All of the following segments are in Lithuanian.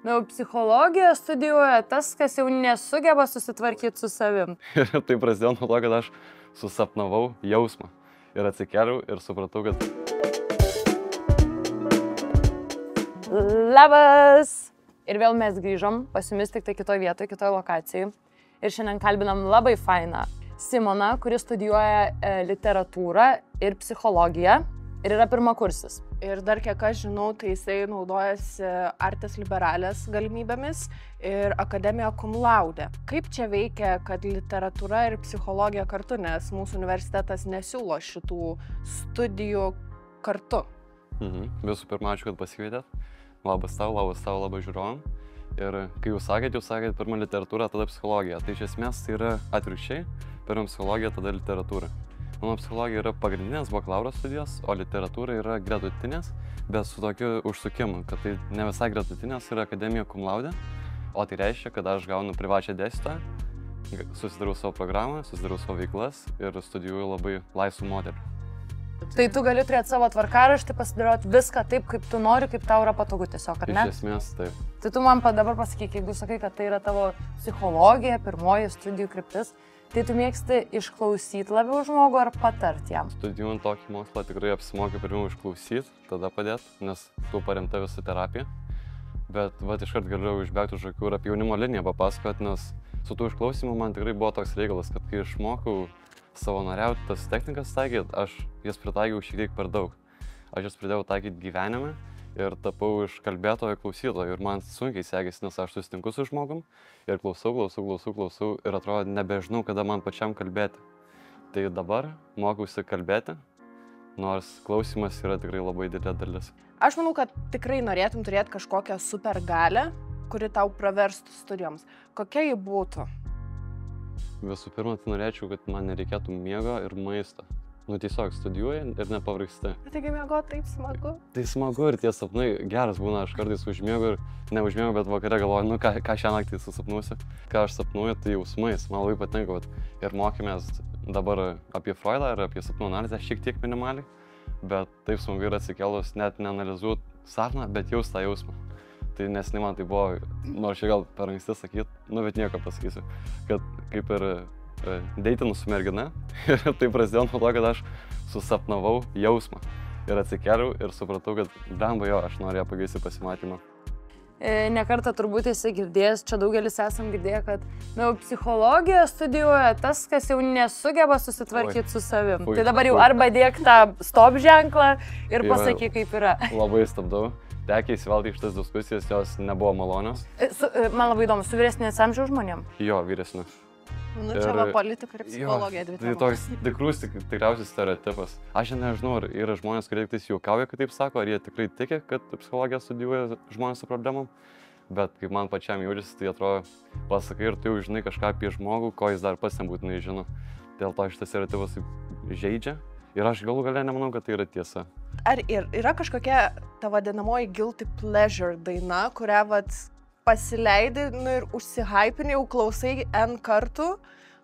Nu, psichologija studijuoja tas, kas jau nesugeba susitvarkyti su savim. Ir tai prasidėjo nuo to, kad aš susapnavau jausmą. Ir atsikėliau ir supratau, kad... Labas! Ir vėl mes grįžom, pas jumis tik tai kitoje vietoje, kitoje lokacijoje. Ir šiandien kalbinam labai fainą Simoną, kuris studijuoja literatūrą ir psichologiją ir yra pirmakursis. Ir dar kiek aš žinau, tai jisai naudojasi artes liberales galimybėmis ir akademija cum laude. Kaip čia veikia, kad literatūra ir psichologija kartu, nes mūsų universitetas nesiūlo šitų studijų kartu? Visų pirma, ačiū, kad pasikvietėt. Labas tau, labai žiūrovam. Ir kai jūs sakėt pirmą literatūrą, tada psichologija. Tai iš esmės tai yra atvirkščiai, pirmą psichologija, tada literatūra. Mano psichologija yra pagrindinės bakalauro studijos, o literatūra yra gretutinės, bet su tokiu užsukimu, kad tai ne visai gretutinės yra akademija cum laude, o tai reiškia, kad aš gaunu privačią dėstytoją, susidarau savo programą, susidarau savo veiklas ir studijuoju labai laisvų modelių. Tai tu gali turėti savo tvarkaraštį, pasidaryti viską taip, kaip tu nori, kaip tau yra patogu tiesiog, ar ne? Iš esmės, taip. Tai tu man dabar pasakyk, jeigu sakai, kad tai yra tavo psichologija, pirmoji studijų kryptis, tai tu mėgsti išklausyti labiau žmogų ar patarti jam? Studijuojant tokį mokslą tikrai apsimoka pirmiau išklausyti, tada padėti, nes tu paremta visą terapiją. Bet iškart galiu išbėgti už akių ir apie jaunimo liniją papasakoti, nes su tų išklausimu man tikrai buvo toks reikalas, kad kai išmokau savanoriauti tas technikas taikyti, aš jas pritaikiau šiek tiek per daug. Aš jas pradėjau taikyti gyvenime ir tapau iš kalbėtojo klausytojo ir man sunkiai sekėsi, nes aš susitinku su žmogum ir klausau ir atrodo nebežinau, kada man pačiam kalbėti. Tai dabar mokausi kalbėti, nors klausimas yra tikrai labai didelė dalis. Aš manau, kad tikrai norėtum turėti kažkokią supergalę, kuri tau praverstų studijoms. Kokia ji būtų? Visų pirma, tai norėčiau, kad man nereikėtų miego ir maisto. Tiesiog studijuoji ir nepavargsti. Taigi miego taip smagu. Tai smagu ir tie sapnai geras būna, aš kartais užmiegu ir neužmiegu, bet vakare galvoju, ką šią naktį susapnuosiu. Ką aš sapnuoju, tai jausmais, man labai patinka. Ir mokėmės dabar apie Freudą ir apie sapnų analizę šiek tiek minimaliai, bet taip smagu yra atsikėlus net neanalizuoti sapną, bet jaust tą jausmą. Tai neseniai man tai buvo, nors čia gal per anksti sakyti, bet nieko pasakysiu, kad kaip ir deitinu su mergina ir tai prasidėjo nuo to, kad aš susapnavau jausmą ir atsikėliau ir supratau, kad blemba jo, aš noriu ją pakviesti pasimatymą. Nekartą turbūt esi girdėjęs, čia daugelis esam girdėję, kad psichologija studijuoja tas, kas jau nesugeba susitvarkyti su savim. Tai dabar jau arba dėk tą stop ženklą ir pasakyk, kaip yra. Labai stabdau. Tekiai įsivelti iš tas diskusijas, jos nebuvo malonios. Man labai įdomu, su vyresnės amžiaus žmonėm? Jo, vyresnė. Čia va politika ir psichologija dvi temos. Tai toks tikrus tikriausias stereotipas. Aš nežinau, ar yra žmonės, kurie tik juokauja, kad taip sako, ar jie tikrai tiki, kad psichologiją studijuoja žmonės su problemom. Bet kaip man pačiam jaučiasi, tai atrodo, pasakai ir tu jau žinai kažką apie žmogų, ko jis dar pats nebūtinai žino. Dėl to šitas stereotipas žaidžia ir aš galų gale nemanau, kad tai yra tiesa. Ar yra kažkokia ta vadinamoji guilty pleasure daina, kurią pasileidai ir užsihypini, jau klausai N kartų,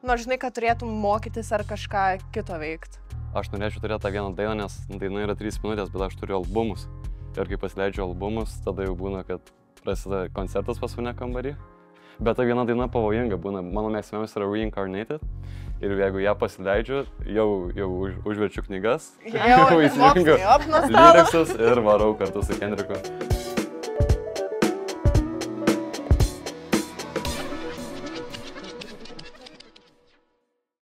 nors žinai, kad turėtum mokytis ar kažką kito veikti? Aš norėčiau turėti tą vieną dainą, nes daina yra 3 minutės, bet aš turiu albumus. Ir kai pasileidžiu albumus, tada jau būna, kad prasideda koncertas pas mane kambarį. Bet ta viena daina pavojinga būna. Mano mėgstamiausias yra Reincarnated. Ir jeigu ją pasileidžiu, jau užverčiu knygas, jau įsijungiu lyriksus ir varau kartu su Kendricku.